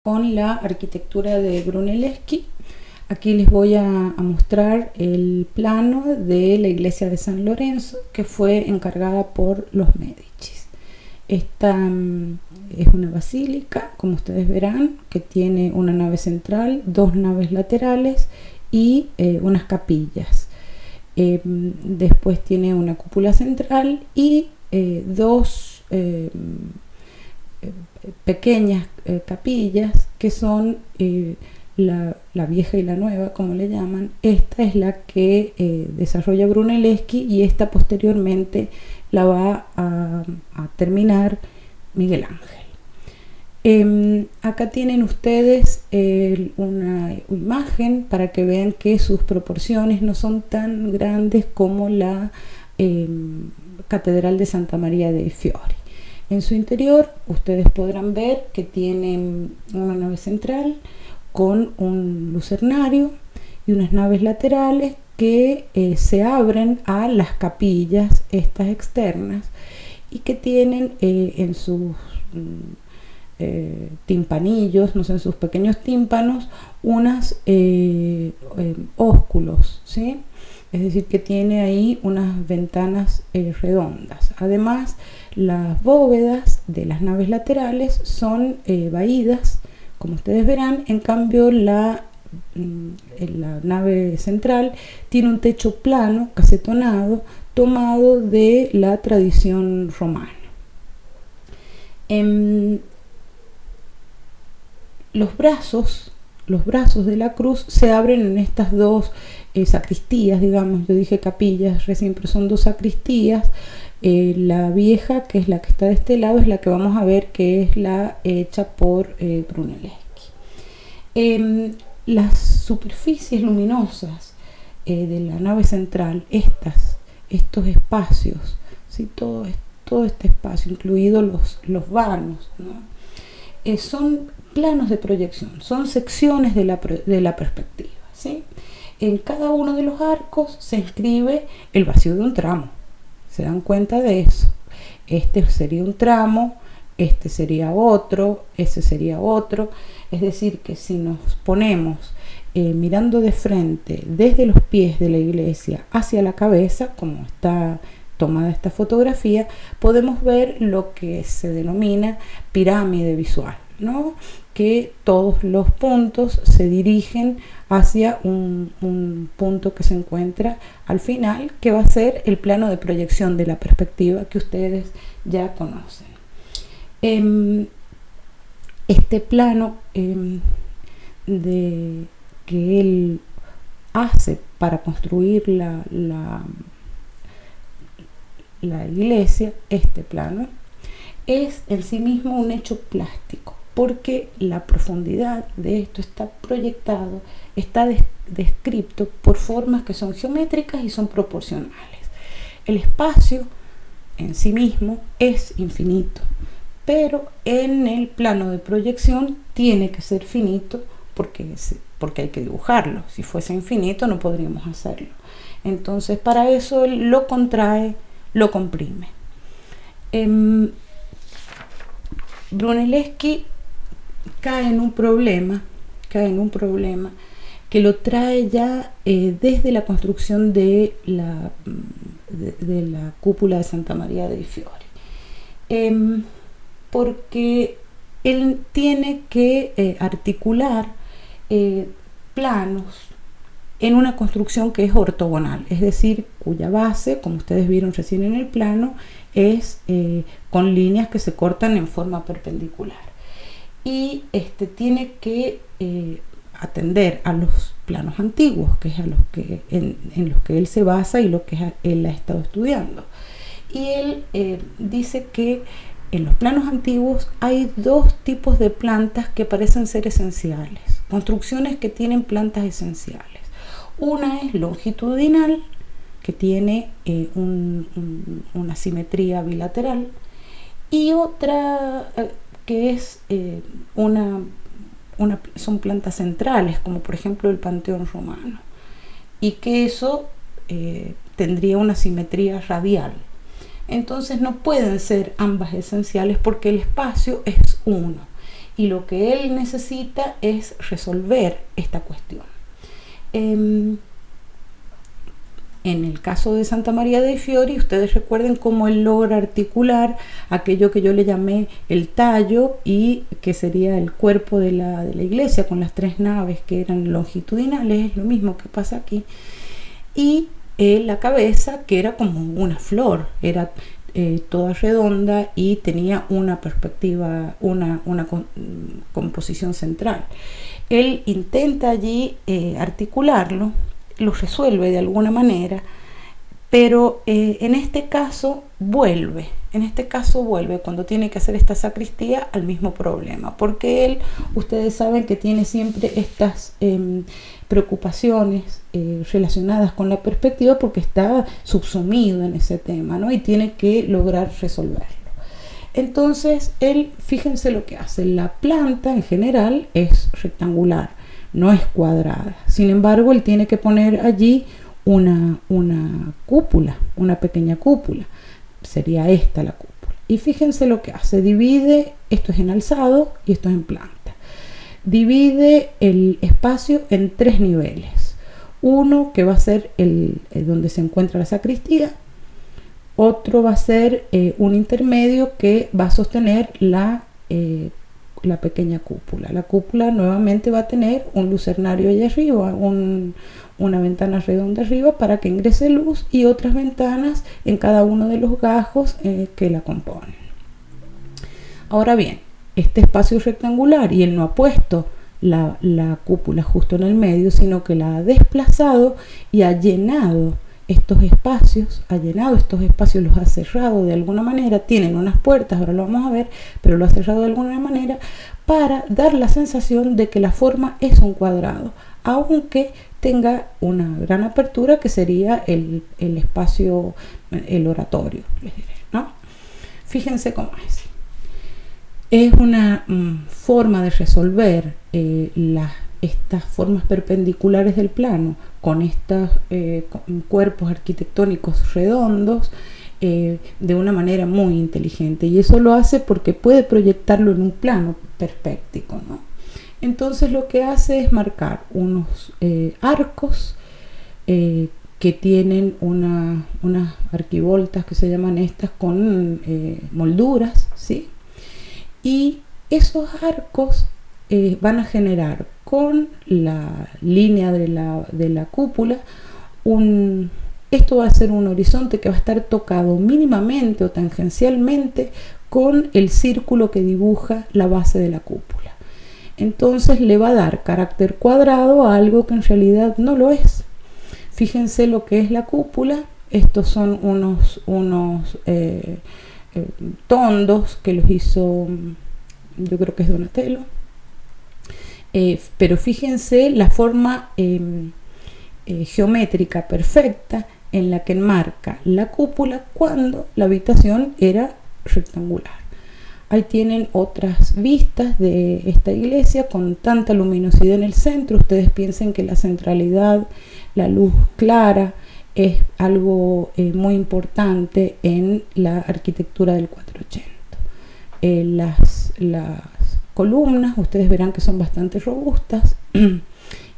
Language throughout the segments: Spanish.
con la arquitectura de Brunelleschi. Aquí les voy a mostrar el plano de la iglesia de San Lorenzo, que fue encargada por los Médicis. Esta es una basílica, como ustedes verán, que tiene una nave central, dos naves laterales y unas capillas. Después tiene una cúpula central y dos pequeñas capillas que son la vieja y la nueva, como le llaman. Esta es la que desarrolla Brunelleschi y esta posteriormente la va a terminar Miguel Ángel. Acá tienen ustedes una imagen para que vean que sus proporciones no son tan grandes como la Catedral de Santa María dei Fiori. En su interior ustedes podrán ver que tienen una nave central con un lucernario y unas naves laterales que se abren a las capillas estas externas y que tienen en sus timpanillos, no sé, en sus pequeños tímpanos, unas ósculos, ¿sí? Es decir, que tiene ahí unas ventanas redondas. Además, las bóvedas de las naves laterales son vaídas, como ustedes verán. En cambio, la nave central tiene un techo plano, casetonado, tomado de la tradición romana. Los brazos de la cruz se abren en estas dos sacristías, digamos. Yo dije capillas recién, pero son dos sacristías. La vieja, que es la que está de este lado, es la que vamos a ver, que es la hecha por Brunelleschi. Las superficies luminosas de la nave central, estos espacios, ¿sí? todo este espacio, incluidos los vanos, ¿no? Son planos de proyección, son secciones de la perspectiva, ¿sí? En cada uno de los arcos se inscribe el vacío de un tramo. ¿Se dan cuenta de eso? Este sería un tramo, este sería otro, ese sería otro. Es decir, que si nos ponemos mirando de frente desde los pies de la iglesia hacia la cabeza, como está tomada esta fotografía, podemos ver lo que se denomina pirámide visual, ¿no? Que todos los puntos se dirigen hacia un punto que se encuentra al final, que va a ser el plano de proyección de la perspectiva que ustedes ya conocen. Este plano que él hace para construir la iglesia, este plano, es en sí mismo un hecho plástico, porque la profundidad de esto está proyectado, está descrito por formas que son geométricas y son proporcionales. El espacio en sí mismo es infinito, pero en el plano de proyección tiene que ser finito porque hay que dibujarlo. Si fuese infinito no podríamos hacerlo. Entonces, para eso él lo contrae, lo comprime. Brunelleschi cae en un problema que lo trae ya desde la construcción de la cúpula de Santa María dei Fiori, porque él tiene que articular planos en una construcción que es ortogonal, es decir, cuya base, como ustedes vieron recién en el plano, es con líneas que se cortan en forma perpendicular. Y tiene que atender a los planos antiguos, que es en los que él se basa y lo que él ha estado estudiando. Y él dice que en los planos antiguos hay dos tipos de plantas que parecen ser esenciales, construcciones que tienen plantas esenciales. Una es longitudinal, que tiene una simetría bilateral, y otra que es son plantas centrales, como por ejemplo el Panteón romano, y que eso tendría una simetría radial. Entonces no pueden ser ambas esenciales porque el espacio es uno y lo que él necesita es resolver esta cuestión. En el caso de Santa María dei Fiori, ustedes recuerden cómo él logra articular aquello que yo le llamé el tallo, y que sería el cuerpo de la iglesia con las 3 naves que eran longitudinales, es lo mismo que pasa aquí, y la cabeza, que era como una flor, era toda redonda y tenía una perspectiva, una composición central. Él intenta allí articularlo, lo resuelve de alguna manera, pero en este caso vuelve cuando tiene que hacer esta sacristía al mismo problema, porque él, ustedes saben que tiene siempre estas preocupaciones relacionadas con la perspectiva, porque está subsumido en ese tema, ¿no? Y tiene que lograr resolverlo. Entonces él, fíjense lo que hace, la planta en general es rectangular, no es cuadrada. Sin embargo, él tiene que poner allí una cúpula, una pequeña cúpula. Sería esta la cúpula. Y fíjense lo que hace. Divide, esto es en alzado y esto es en planta. Divide el espacio en 3 niveles. Uno que va a ser el donde se encuentra la sacristía. Otro va a ser un intermedio que va a sostener la pequeña cúpula. La cúpula nuevamente va a tener un lucernario allá arriba, una ventana redonda arriba para que ingrese luz, y otras ventanas en cada uno de los gajos que la componen. Ahora bien, este espacio es rectangular y él no ha puesto la cúpula justo en el medio, sino que la ha desplazado y ha llenado estos espacios, los ha cerrado de alguna manera. Tienen unas puertas, ahora lo vamos a ver, pero lo ha cerrado de alguna manera para dar la sensación de que la forma es un cuadrado, aunque tenga una gran apertura que sería el espacio, el oratorio, les diré, ¿no? Fíjense cómo es. Es una forma de resolver estas formas perpendiculares del plano con estos cuerpos arquitectónicos redondos de una manera muy inteligente, y eso lo hace porque puede proyectarlo en un plano perspéctico, ¿no? Entonces lo que hace es marcar unos arcos que tienen unas arquivoltas que se llaman estas, con molduras, ¿sí? Y esos arcos van a generar con la línea de la cúpula esto va a ser un horizonte que va a estar tocado mínimamente o tangencialmente con el círculo que dibuja la base de la cúpula. Entonces le va a dar carácter cuadrado a algo que en realidad no lo es. Fíjense lo que es la cúpula. Estos son unos tondos que los hizo, yo creo que es Donatello. Pero fíjense la forma geométrica perfecta en la que enmarca la cúpula cuando la habitación era rectangular. Ahí tienen otras vistas de esta iglesia con tanta luminosidad en el centro. Ustedes piensen que la centralidad, la luz clara, es algo muy importante en la arquitectura del 480. Las columnas, ustedes verán que son bastante robustas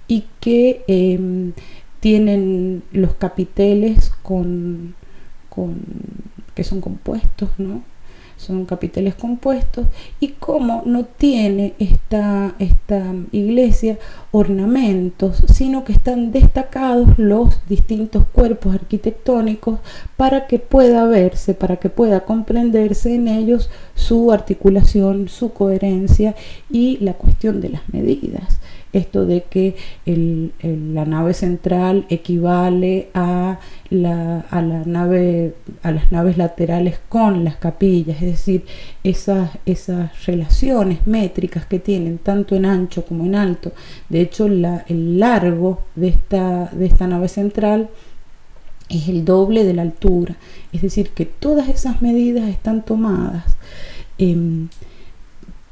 y que tienen los capiteles que son compuestos, ¿no? Son capiteles compuestos, y como no tiene esta iglesia ornamentos, sino que están destacados los distintos cuerpos arquitectónicos para que pueda verse, para que pueda comprenderse en ellos su articulación, su coherencia y la cuestión de las medidas. Esto de que la nave central equivale a las naves laterales con las capillas, es decir, esas relaciones métricas que tienen tanto en ancho como en alto. De hecho, el largo de esta nave central es el doble de la altura, es decir, que todas esas medidas están tomadas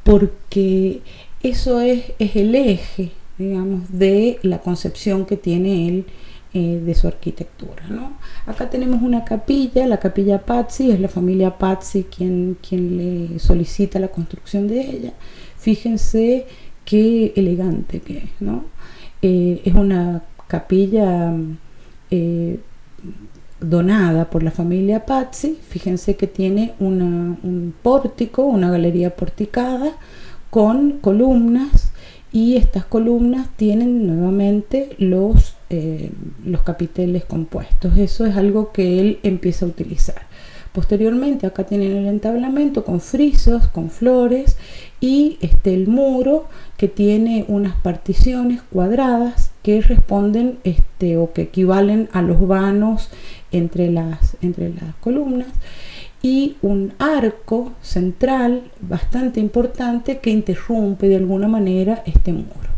porque eso es el eje, digamos, de la concepción que tiene él de su arquitectura, ¿no? Acá tenemos una capilla, la capilla Pazzi, es la familia Pazzi quien le solicita la construcción de ella. Fíjense qué elegante que es, ¿no? Es una capilla donada por la familia Pazzi. Fíjense que tiene un pórtico, una galería porticada con columnas, y estas columnas tienen nuevamente los capiteles compuestos. Eso es algo que él empieza a utilizar. Posteriormente acá tienen el entablamento con frisos, con flores, y el muro que tiene unas particiones cuadradas que responden o que equivalen a los vanos entre las columnas, y un arco central bastante importante que interrumpe de alguna manera este muro.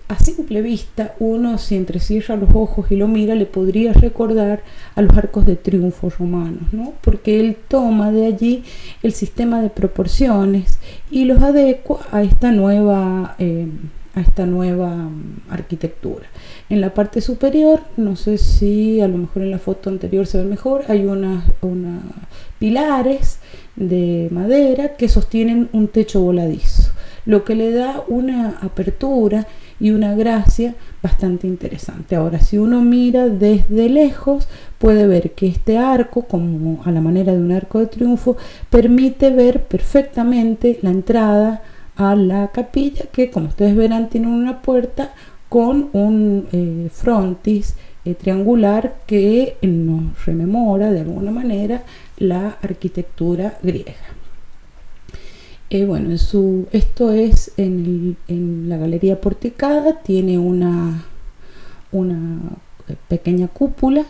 A simple vista, uno, si entrecierra los ojos y lo mira, le podría recordar a los arcos de triunfo romanos, ¿no? Porque él toma de allí el sistema de proporciones y los adecua a esta nueva arquitectura. En la parte superior, no sé si a lo mejor en la foto anterior se ve mejor, hay unos pilares de madera que sostienen un techo voladizo, lo que le da una apertura y una gracia bastante interesante. Ahora, si uno mira desde lejos, puede ver que este arco, como a la manera de un arco de triunfo, permite ver perfectamente la entrada a la capilla, que como ustedes verán tiene una puerta con un frontis triangular que nos rememora de alguna manera la arquitectura griega. Bueno, esto es en la galería porticada, tiene una pequeña cúpula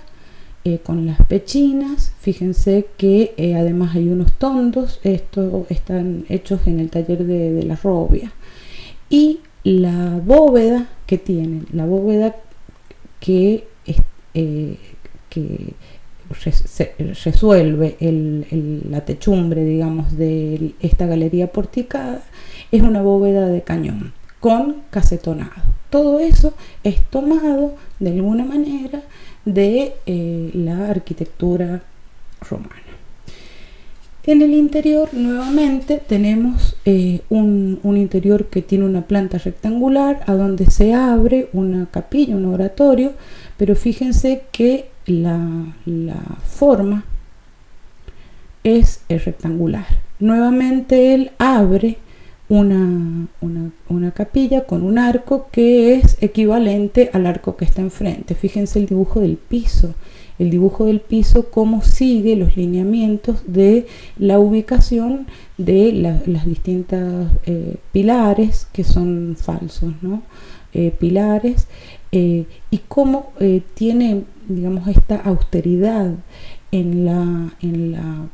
con las pechinas. Fíjense que además hay unos tondos, estos están hechos en el taller de la Robbia, y la bóveda que tienen, la bóveda que resuelve la techumbre, digamos, de esta galería porticada, es una bóveda de cañón con casetonado. Todo eso es tomado de alguna manera de la arquitectura romana. En el interior nuevamente tenemos un interior que tiene una planta rectangular a donde se abre una capilla, un oratorio, pero fíjense que la forma es rectangular. Nuevamente él abre una capilla con un arco que es equivalente al arco que está enfrente. Fíjense el dibujo del piso. El dibujo del piso, cómo sigue los lineamientos de la ubicación de las distintas pilares que son falsos, ¿no? Pilares, y cómo tiene, digamos, esta austeridad en la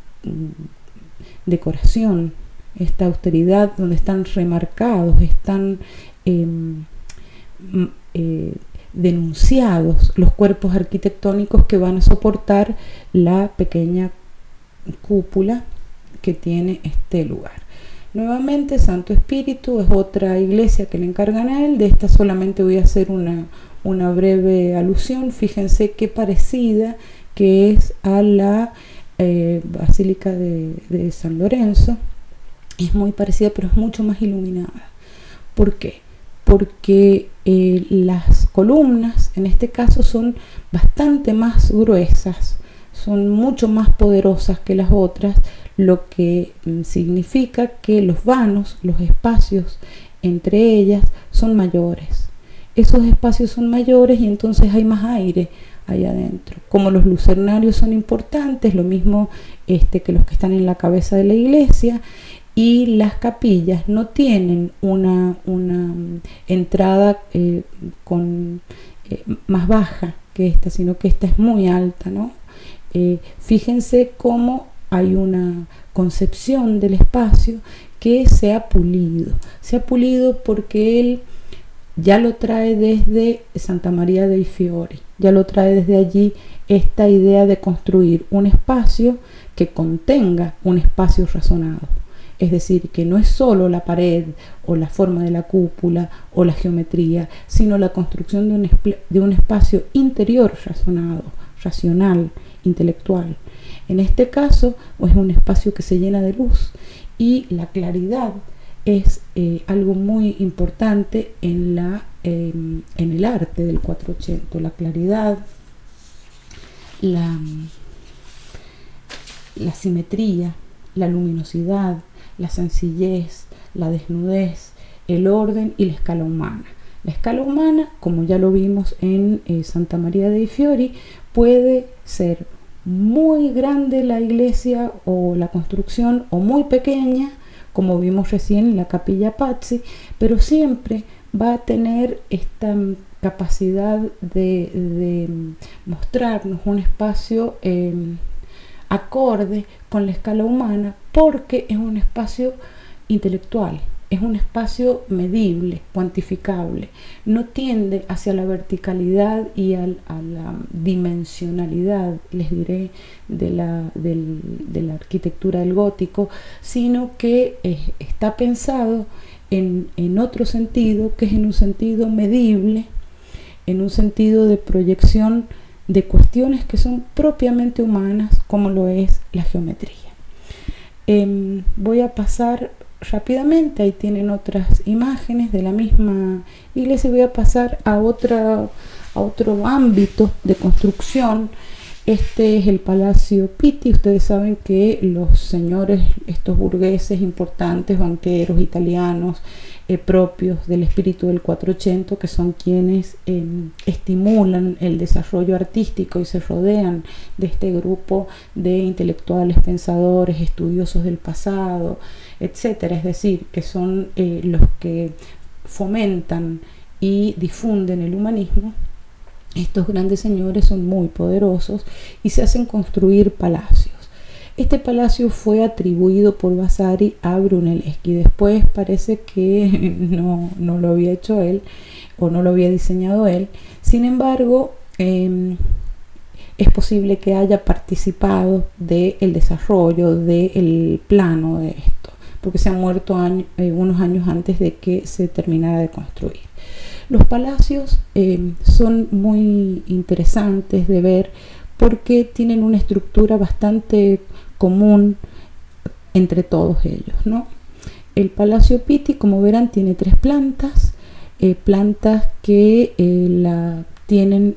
decoración, esta austeridad donde están remarcados, están denunciados los cuerpos arquitectónicos que van a soportar la pequeña cúpula que tiene este lugar. Nuevamente, Santo Espíritu es otra iglesia que le encargan a él. De esta solamente voy a hacer una breve alusión. Fíjense qué parecida que es a la Basílica de San Lorenzo. Es muy parecida, pero es mucho más iluminada. ¿Por qué? Porque las columnas en este caso son bastante más gruesas, son mucho más poderosas que las otras, lo que significa que los vanos, los espacios entre ellas son mayores. Esos espacios son mayores y entonces hay más aire ahí adentro. Como los lucernarios son importantes, lo mismo que los que están en la cabeza de la iglesia, y las capillas no tienen una entrada más baja que esta, sino que esta es muy alta, ¿no? Fíjense cómo hay una concepción del espacio que se ha pulido porque él ya lo trae desde Santa María dei Fiori, ya lo trae desde allí esta idea de construir un espacio que contenga un espacio razonado. Es decir, que no es solo la pared o la forma de la cúpula o la geometría, sino la construcción de un espacio interior razonado, racional, intelectual. En este caso, es un espacio que se llena de luz y la claridad es algo muy importante en el arte del 480. La claridad, la simetría, la luminosidad, la sencillez, la desnudez, el orden y la escala humana. La escala humana, como ya lo vimos en Santa María dei Fiori, puede ser muy grande la iglesia o la construcción o muy pequeña, como vimos recién en la Capilla Pazzi, pero siempre va a tener esta capacidad de mostrarnos un espacio acorde con la escala humana, porque es un espacio intelectual, es un espacio medible, cuantificable, no tiende hacia la verticalidad y a la dimensionalidad, les diré, de la arquitectura del gótico, sino que está pensado en otro sentido, que es en un sentido medible, en un sentido de proyección de cuestiones que son propiamente humanas, como lo es la geometría. Voy a pasar rápidamente, ahí tienen otras imágenes de la misma iglesia. Voy a pasar a otro ámbito de construcción. Este es el Palacio Pitti. Ustedes saben que los señores, estos burgueses importantes, banqueros italianos, propios del espíritu del 480, que son quienes estimulan el desarrollo artístico y se rodean de este grupo de intelectuales, pensadores, estudiosos del pasado, etcétera. Es decir, que son los que fomentan y difunden el humanismo. Estos grandes señores son muy poderosos y se hacen construir palacios. Este palacio fue atribuido por Vasari a Brunelleschi. Después parece que no lo había hecho él o no lo había diseñado él. Sin embargo, es posible que haya participado del desarrollo del plano de esto, porque se ha muerto unos años antes de que se terminara de construir. Los palacios son muy interesantes de ver porque tienen una estructura bastante común entre todos ellos, ¿no? El Palacio Pitti, como verán, tiene 3 plantas, plantas que tienen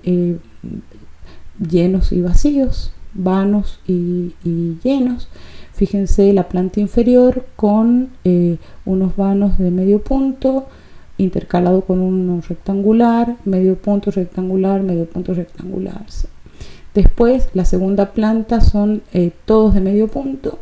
llenos y vacíos, vanos y llenos. Fíjense la planta inferior con unos vanos de medio punto, intercalado con uno rectangular, medio punto rectangular, medio punto rectangular. Después la segunda planta son todos de medio punto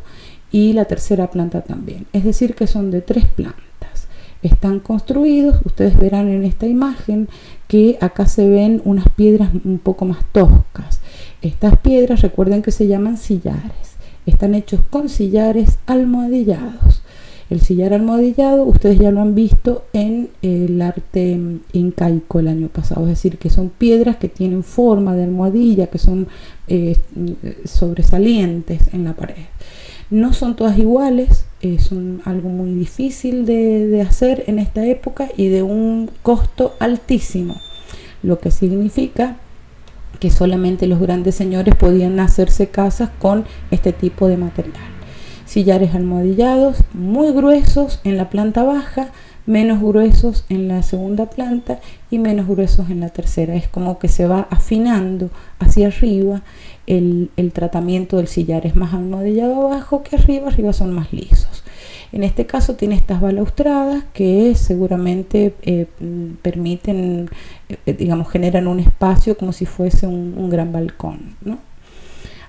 y la tercera planta también. Es decir, que son de 3 plantas. Están construidos, ustedes verán en esta imagen que acá se ven unas piedras un poco más toscas. Estas piedras, recuerden que se llaman sillares. Están hechos con sillares almohadillados. El sillar almohadillado, ustedes ya lo han visto en el arte incaico el año pasado, es decir, que son piedras que tienen forma de almohadilla, que son sobresalientes en la pared. No son todas iguales, es algo muy difícil de hacer en esta época y de un costo altísimo, lo que significa que solamente los grandes señores podían hacerse casas con este tipo de material. Sillares almohadillados muy gruesos en la planta baja, menos gruesos en la segunda planta y menos gruesos en la tercera. Es como que se va afinando hacia arriba el tratamiento del sillar. Es más almohadillado abajo que arriba son más lisos. En este caso tiene estas balaustradas que seguramente permiten, generan un espacio como si fuese un gran balcón, ¿no?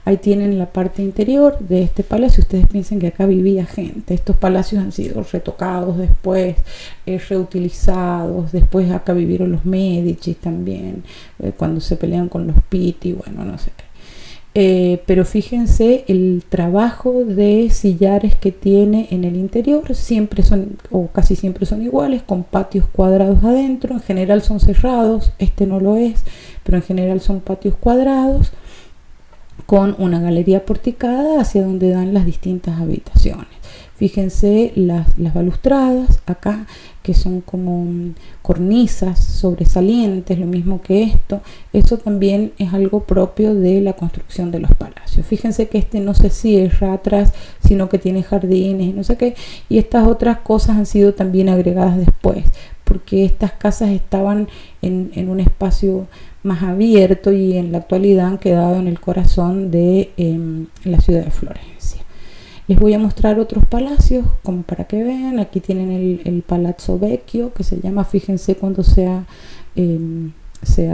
Ahí tienen la parte interior de este palacio. Ustedes piensen que acá vivía gente. Estos palacios han sido retocados después, reutilizados. Después acá vivieron los Medici también, cuando se pelean con los Pitti, bueno, no sé qué. Pero fíjense el trabajo de sillares que tiene en el interior. Siempre son, o casi siempre son iguales, con patios cuadrados adentro. En general son cerrados, este no lo es, pero en general son patios cuadrados. con una galería porticada hacia donde dan las distintas habitaciones. Fíjense las balustradas acá, que son como cornisas sobresalientes, lo mismo que esto. Eso también es algo propio de la construcción de los palacios. Fíjense que este no se cierra atrás, sino que tiene jardines y no sé qué. Y estas otras cosas han sido también agregadas después, porque estas casas estaban en un espacio más abierto y en la actualidad han quedado en el corazón de la ciudad de Florencia. Les voy a mostrar otros palacios como para que vean. Aquí tienen el Palazzo Vecchio, que se llama, fíjense cuando se ha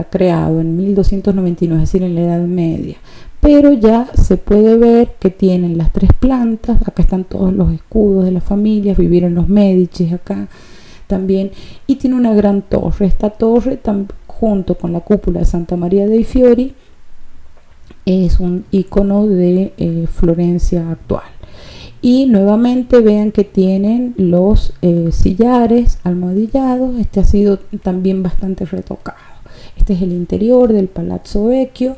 creado en 1299, es decir, en la Edad Media. Pero ya se puede ver que tienen las 3 plantas. Acá están todos los escudos de las familias, vivieron los Medici acá también. Y tiene una gran torre. Esta torre, junto con la cúpula de Santa María dei Fiori, es un icono de Florencia actual. Y nuevamente vean que tienen los sillares almohadillados. Este ha sido también bastante retocado. Este es el interior del Palazzo Vecchio.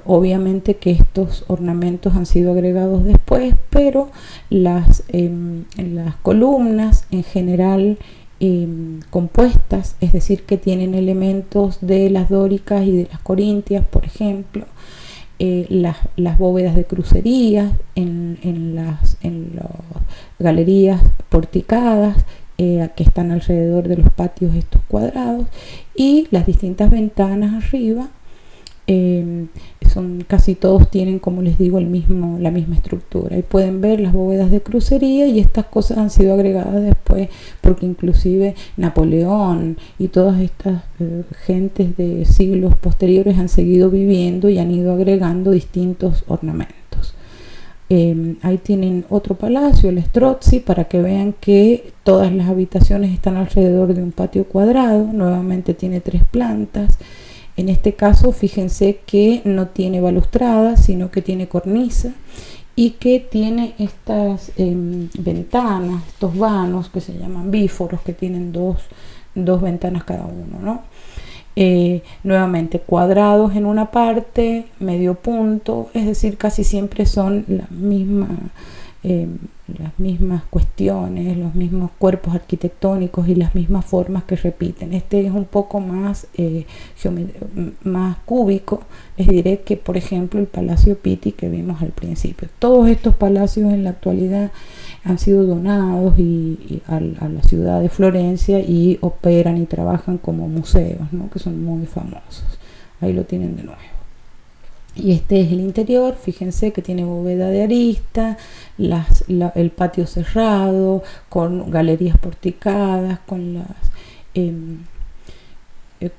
Obviamente que estos ornamentos han sido agregados después, pero las columnas en general compuestas, es decir, que tienen elementos de las dóricas y de las corintias, por ejemplo. Las bóvedas de crucería en las galerías porticadas que están alrededor de los patios estos cuadrados, y las distintas ventanas arriba son casi todos tienen, como les digo, la misma estructura. Y pueden ver las bóvedas de crucería, y estas cosas han sido agregadas después porque inclusive Napoleón y todas estas gentes de siglos posteriores han seguido viviendo y han ido agregando distintos ornamentos. Ahí tienen otro palacio, el Strozzi, para que vean que todas las habitaciones están alrededor de un patio cuadrado. Nuevamente tiene 3 plantas. En este caso, fíjense que no tiene balustrada, sino que tiene cornisa, y que tiene estas ventanas, estos vanos que se llaman bíforos, que tienen dos ventanas cada uno, ¿no? Nuevamente cuadrados en una parte, medio punto, es decir, casi siempre son las mismas cuestiones, los mismos cuerpos arquitectónicos y las mismas formas que repiten. Este es un poco más cúbico. Les diré que, por ejemplo, el Palacio Pitti que vimos al principio. Todos estos palacios en la actualidad han sido donados a la ciudad de Florencia, y operan y trabajan como museos, ¿no? Que son muy famosos. Ahí lo tienen de nuevo. Y este es el interior. Fíjense que tiene bóveda de arista, el patio cerrado, con galerías porticadas, con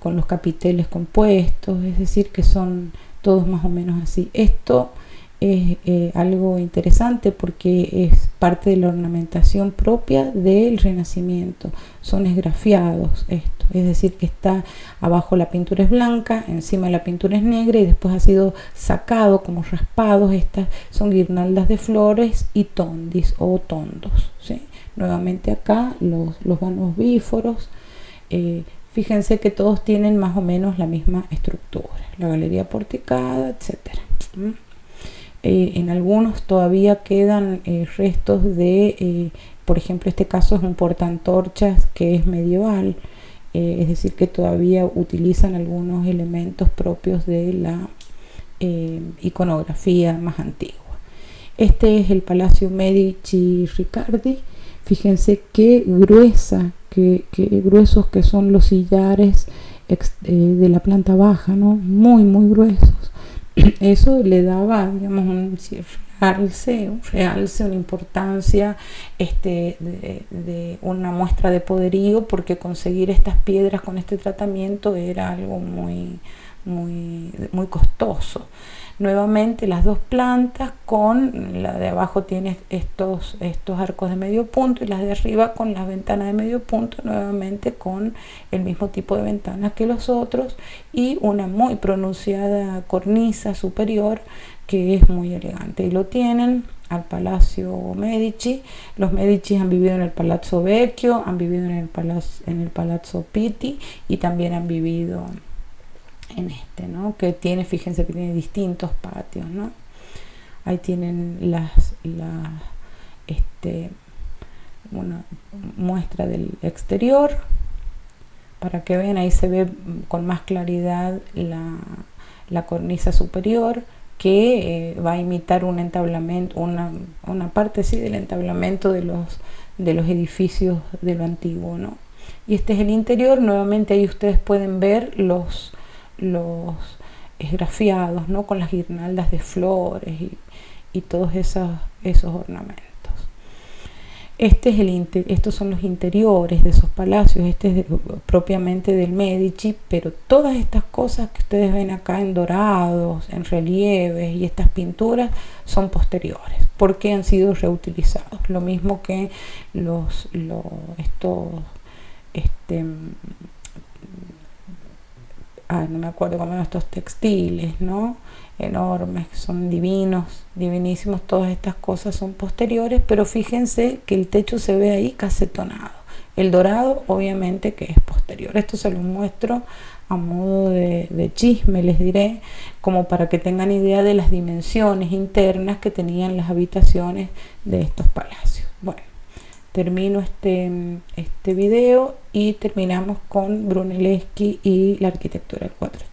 los capiteles compuestos, es decir, que son todos más o menos así. Esto es algo interesante porque es parte de la ornamentación propia del Renacimiento. Son esgrafiados esto, es decir, que está abajo la pintura es blanca, encima la pintura es negra, y después ha sido sacado como raspados. Estas son guirnaldas de flores y tondis o tondos, ¿sí? Nuevamente acá los vanos bíforos. Fíjense que todos tienen más o menos la misma estructura, la galería porticada, etcétera. En algunos todavía quedan restos de, por ejemplo, este caso es un portaantorchas que es medieval, es decir, que todavía utilizan algunos elementos propios de la iconografía más antigua. Este es el Palacio Medici Riccardi. Fíjense qué gruesos que son los sillares de la planta baja, ¿no? Muy, muy gruesos. Eso le daba, digamos, un realce, una importancia de una muestra de poderío, porque conseguir estas piedras con este tratamiento era algo muy, muy, muy costoso. Nuevamente las 2 plantas, con la de abajo tiene estos arcos de medio punto, y las de arriba con las ventanas de medio punto, nuevamente con el mismo tipo de ventanas que los otros, y una muy pronunciada cornisa superior que es muy elegante. Y lo tienen al Palacio Medici. Los Medici han vivido en el Palazzo Vecchio, han vivido en el Palazzo Pitti, y también han vivido en este, ¿no? Que tiene, fíjense que tiene distintos patios, ¿no? Ahí tienen una muestra del exterior para que vean. Ahí se ve con más claridad la cornisa superior, que va a imitar un entablamento, una parte sí del entablamento de los edificios de lo antiguo, ¿no? Y este es el interior. Nuevamente ahí ustedes pueden ver los esgrafiados, ¿no? Con las guirnaldas de flores y todos esos ornamentos. Estos son los interiores de esos palacios. Este es propiamente del Medici, pero todas estas cosas que ustedes ven acá en dorados, en relieves y estas pinturas son posteriores, porque han sido reutilizados. Lo mismo que no me acuerdo cómo eran estos textiles, ¿no? Enormes, son divinos, divinísimos. Todas estas cosas son posteriores, pero fíjense que el techo se ve ahí casetonado. El dorado obviamente que es posterior. Esto se los muestro a modo de chisme, les diré, como para que tengan idea de las dimensiones internas que tenían las habitaciones de estos palacios. Bueno, termino este video y terminamos con Brunelleschi y la arquitectura del 400.